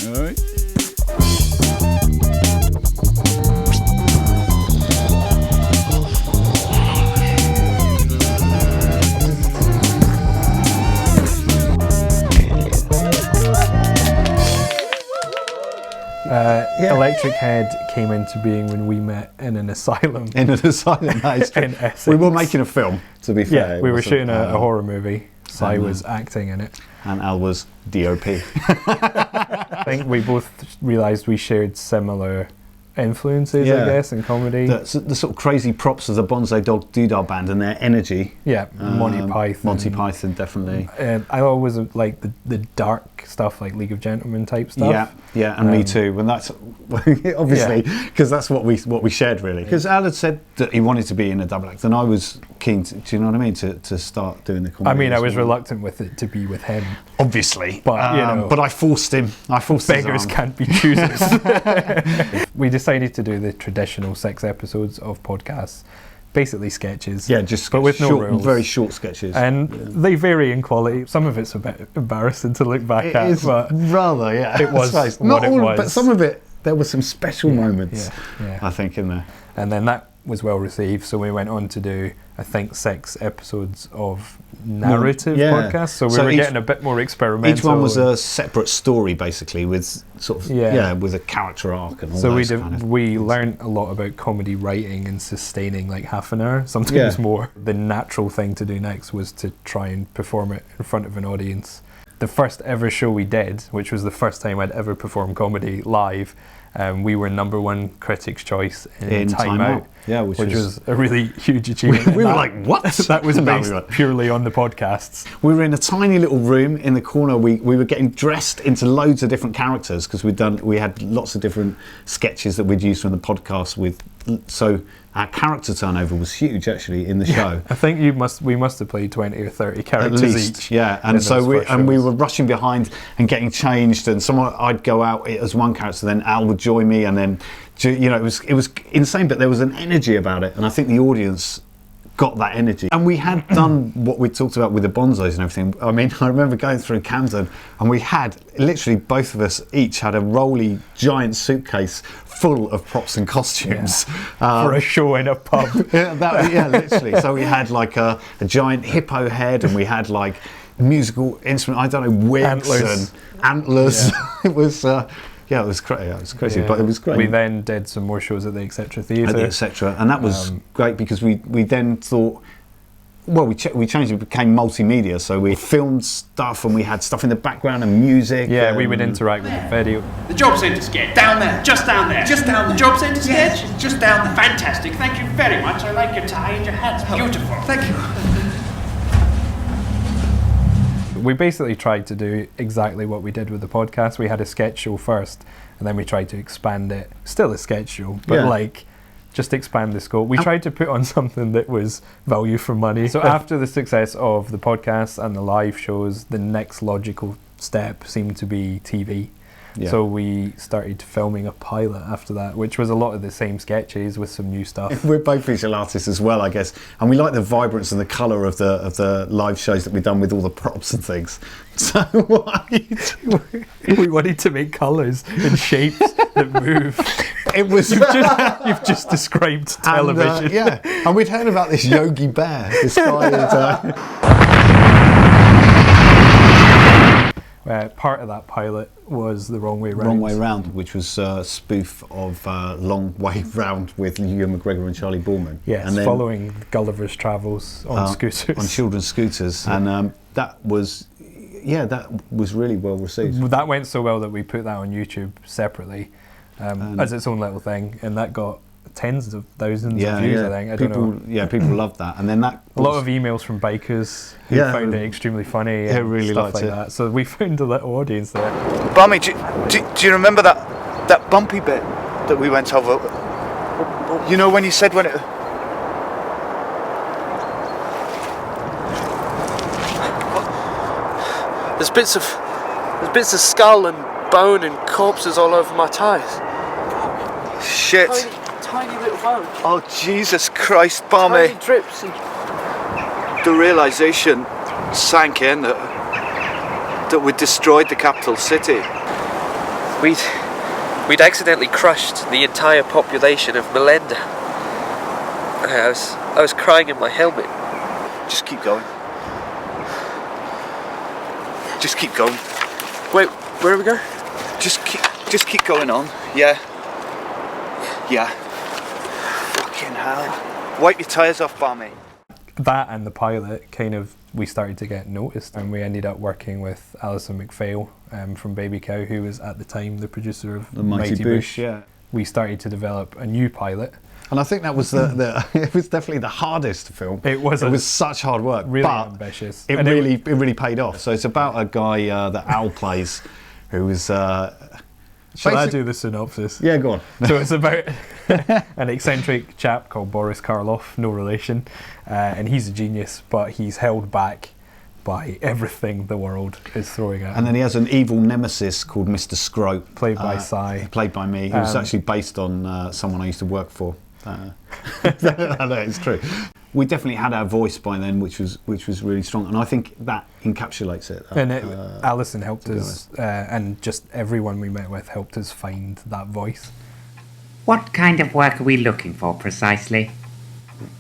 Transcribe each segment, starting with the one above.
All right. Electric Head came into being when we met in an asylum. In an asylum, that is true. In Essex. We were making a film, to be fair. Yeah, we were shooting a horror movie. Cy was acting in it. And Al was DOP. I think we both realised we shared similar influences, I guess, in comedy. The sort of crazy props of the Bonsai Dog Doodah Band and their energy. Yeah, Monty Python. Monty Python, definitely. I always like the dark stuff, like League of Gentlemen type stuff. Yeah, and me too. And that's obviously because that's what we shared really. Because Al had said that he wanted to be in a double act, and I was keen to, do you know what I mean, to start doing the comedy. I mean, I was reluctant with it to be with him, obviously, but you know, but I forced him. Beggars can't be choosers. We decided to do the traditional 6 episodes of podcasts. Basically sketches, but with no rules. Very short sketches, and they vary in quality. Some of it's a bit embarrassing to look back at, but rather, it was not what all, it was. but some of it, there were some special moments, I think, in there. And then that was well received, so we went on to do, I think, 6 episodes of narrative podcasts. So we were getting a bit more experimental. Each one was a separate story, basically, with sort of with a character arc and all that. So we learned a lot about comedy writing and sustaining like half an hour, sometimes more. The natural thing to do next was to try and perform it in front of an audience. The first ever show we did, which was the first time I'd ever performed comedy live, we were #1 Critics' Choice in Time Out. Yeah, which was a really huge achievement. We were like, what? That was based purely on the podcasts. We were in a tiny little room in the corner. We were getting dressed into loads of different characters because we had lots of different sketches that we'd used from the podcast so our character turnover was huge actually in the show. I think we must have played 20 or 30 characters at least, each. Yeah, and so we were rushing behind and getting changed, and I'd go out as one character, then Al would join me, and then it was insane, but there was an energy about it, and I think the audience got that energy. And we had done what we talked about with the bonsais and everything. I mean, I remember going through Camden, and we had literally both of us each had a rolly giant suitcase full of props and costumes for a show in a pub. Literally. So we had like a giant hippo head, and we had like musical instrument. I don't know, wigs and antlers. Yeah. It was. It was crazy. Yeah, it was crazy, but it was great. We then did some more shows at the Etc. Theatre. At the Etc. And that was great because we then thought, well, we changed it, became multimedia. So we filmed stuff and we had stuff in the background and music. Yeah, we would interact with the video. The job centre sketch. Down there. Just down there. Just down there. The job centre sketch? Yes, just down there. Fantastic. Thank you very much. I like your tie and your hat. Beautiful. Thank you. We basically tried to do exactly what we did with the podcast. We had a sketch show first, and then we tried to expand it. Still a sketch show, but just expand the scope. We tried to put on something that was value for money. So after the success of the podcast and the live shows, the next logical step seemed to be TV. Yeah. So we started filming a pilot after that, which was a lot of the same sketches with some new stuff. We're both visual artists as well, I guess, and we like the vibrance and the colour of the live shows that we've done with all the props and things. So what are you doing? We wanted to make colours and shapes that move. It was you've just described television. And we'd heard about this Yogi Bear. This guy part of that pilot was The Wrong Way Round. Wrong Way Round, which was a spoof of Long Way Round with Ewan McGregor and Charlie Boorman. Yes, and then, following Gulliver's Travels on scooters. On children's scooters. Yeah. And that was really well received. That went so well that we put that on YouTube separately as its own little thing, and that got tens of thousands of views, I think. People loved that. And then a lot of emails from bikers who found it extremely funny and really stuff like that. So we found a little audience there. Bummy, do you remember that bumpy bit that we went over? You know when you said when it... There's bits of skull and bone and corpses all over my tyres. Shit. Tiny little Oh, Jesus Christ, Barmy. Trips. The realisation sank in that we'd destroyed the capital city. We'd accidentally crushed the entire population of Melenda. I was crying in my helmet. Just keep going. Just keep going. Wait, where are we going? Just keep going on. Yeah. Yeah. Fucking hell. Wipe your tyres off, Barmy. That and the pilot we started to get noticed, and we ended up working with Alison McPhail from Baby Cow, who was at the time the producer of The Mighty Boosh. Yeah. We started to develop a new pilot. And I think that was it was definitely the hardest to film. It was such hard work, really but ambitious. It really paid off. So it's about a guy that Al plays, who was. Shall I do the synopsis? Yeah, go on. So it's about an eccentric chap called Boris Karloff, no relation, and he's a genius, but he's held back by everything the world is throwing at him. And then he has an evil nemesis called Mr. Scrope. Played by Cy. Played by me. He was actually based on someone I used to work for. I know, it's true. We definitely had our voice by then, which was really strong, and I think that encapsulates it. And Alison helped us, and just everyone we met with helped us find that voice. What kind of work are we looking for precisely?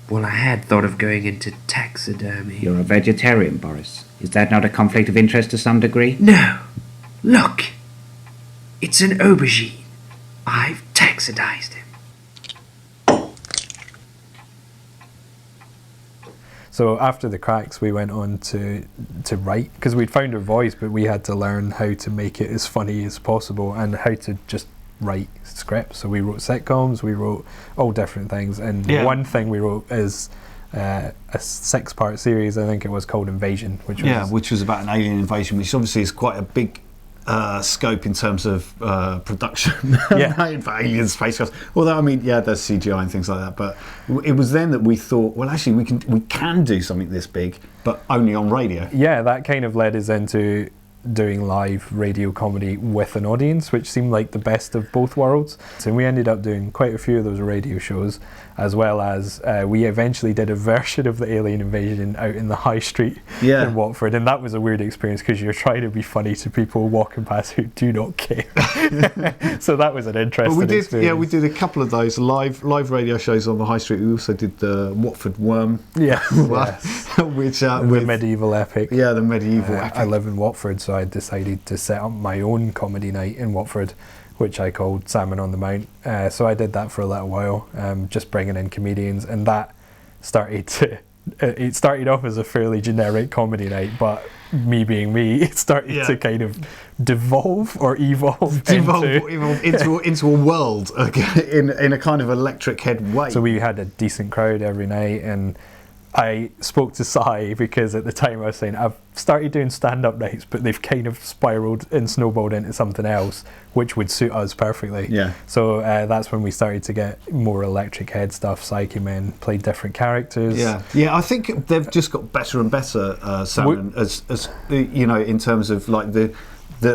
Well, I had thought of going into taxidermy. You're a vegetarian, Boris. Is that not a conflict of interest to some degree? No. Look. It's an aubergine. I've taxidized him. So after the cracks, we went on to write, because we'd found our voice, but we had to learn how to make it as funny as possible and how to just write scripts. So we wrote sitcoms, we wrote all different things, and one thing we wrote is a 6-part series, I think it was, called Invasion, which was about an alien invasion, which obviously is quite a big scope in terms of production. For alien spacecraft. Although, I mean, there's CGI and things like that, but it was then that we thought, well, actually we can do something this big, but only on radio. Yeah, that kind of led us into doing live radio comedy with an audience, which seemed like the best of both worlds. So we ended up doing quite a few of those radio shows, as well as we eventually did a version of the alien invasion out in the high street in Watford, and that was a weird experience because you're trying to be funny to people walking past who do not care. So that was an interesting experience. Yeah, we did a couple of those live radio shows on the high street. We also did the Watford Worm, which the medieval epic. Yeah, the medieval epic. I live in Watford, so I decided to set up my own comedy night in Watford, which I called Salmon on the Mount. So I did that for a little while, just bringing in comedians, and that it started off as a fairly generic comedy night, but me being me, it started to kind of devolve into a world in a kind of Electric Head way. So we had a decent crowd every night, and I spoke to Cy because at the time I was saying I've started doing stand-up nights, but they've kind of spiraled and snowballed into something else, which would suit us perfectly. Yeah. So that's when we started to get more Electric Head stuff. Cy came in, played different characters. Yeah. I think they've just got better and better, Salmon, as you know, in terms of like the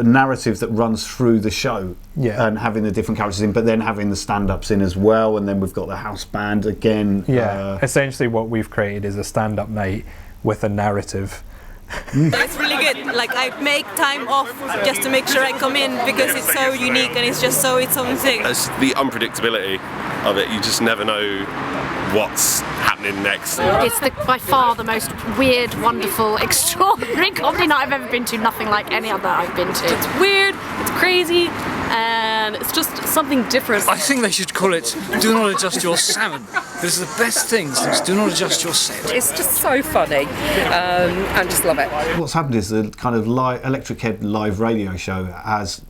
narrative that runs through the show, and having the different characters in, but then having the stand-ups in as well, and then we've got the house band again. Essentially what we've created is a stand-up night with a narrative. It's really good. Like, I make time off just to make sure I come in because it's so unique and it's just so its own thing. It's the unpredictability of it. You just never know what's happening next. It's by far the most weird, wonderful, extraordinary comedy night I've ever been to. Nothing like any other I've been to. It's weird, it's crazy, and it's just something different. I think they should call it Do Not Adjust Your Salmon. This is the best thing since Do Not Adjust Your Set. It's just so funny, and just love it. What's happened is the kind of Electric Head live radio show has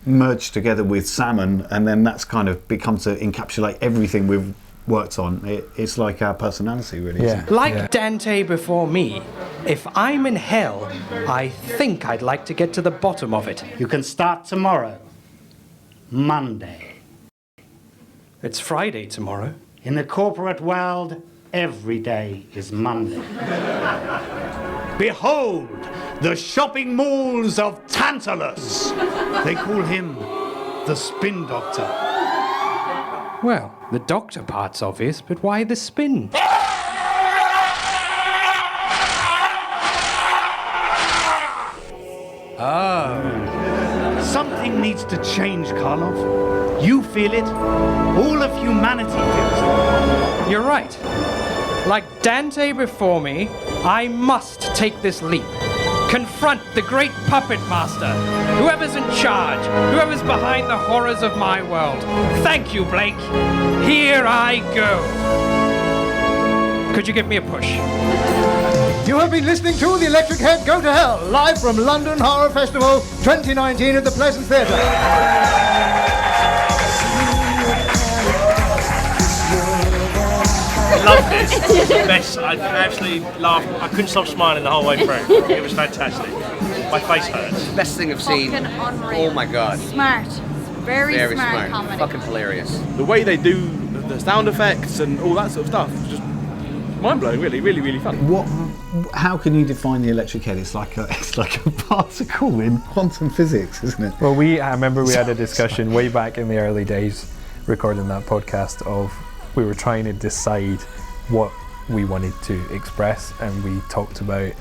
merged together with Salmon, and then that's kind of become to encapsulate everything we've worked on. It's like our personality, really. Isn't it? Like Dante before me, if I'm in hell, I think I'd like to get to the bottom of it. You can start tomorrow, Monday. It's Friday tomorrow. In the corporate world, every day is Monday. Behold, the shopping malls of Tantalus. They call him the Spin Doctor. Well, the doctor part's obvious, but why the spin? Oh. Something needs to change, Karlov. You feel it. All of humanity feels it. You're right. Like Dante before me, I must take this leap. Confront the great puppet master. Whoever's in charge. Whoever's behind the horrors of my world. Thank you, Blake. Here I go. Could you give me a push? You have been listening to The Electric Head Go to Hell, live from London Horror Festival 2019 at the Pleasance Theatre. Love this. It's the best. I absolutely laughed. I couldn't stop smiling the whole way through. It was fantastic. My face hurts. Best thing I've seen. Oh my god. Smart. Very smart comedy. Fucking hilarious. The way they do the sound effects and all that sort of stuff is just mind-blowing, really fun. How can you define the electric head? It's like a particle in quantum physics, isn't it? Well, I remember we had a discussion way back in the early days recording that podcast of we were trying to decide what we wanted to express, and we talked about,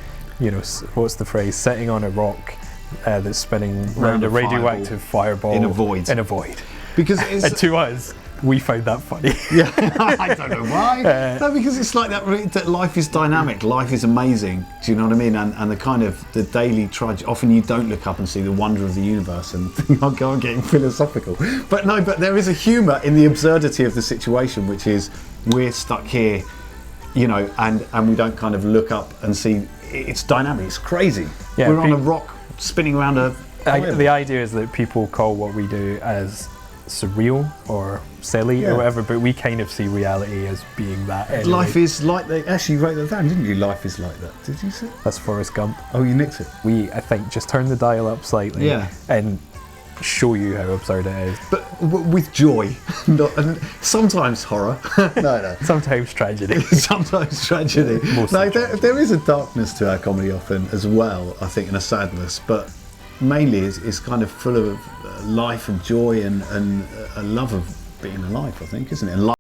what's the phrase, sitting on a rock that's spinning around a radioactive fireball in a void. Because and to us, we found that funny. Yeah, I don't know why. No, because it's like that life is dynamic, life is amazing. Do you know what I mean? And the kind of the daily trudge. Often you don't look up and see the wonder of the universe and think, I'll go on getting philosophical. But there is a humour in the absurdity of the situation, which is we're stuck here, and we don't kind of look up and see. It's dynamic. It's crazy. Yeah, we're on a rock spinning around a. The idea is that people call what we do as surreal or silly or whatever, but we kind of see reality as being that anyway. Life is like that. Actually, you wrote that down, didn't you? Life is like that. Did you say? That's Forrest Gump. Oh, you nicked it. We, I think, just turn the dial up slightly and show you how absurd it is. But with joy, and sometimes horror. No. Sometimes tragedy. Sometimes tragedy. There is a darkness to our comedy often as well, I think, and a sadness, but mainly is kind of full of life and joy and a love of being alive, I think, isn't it? And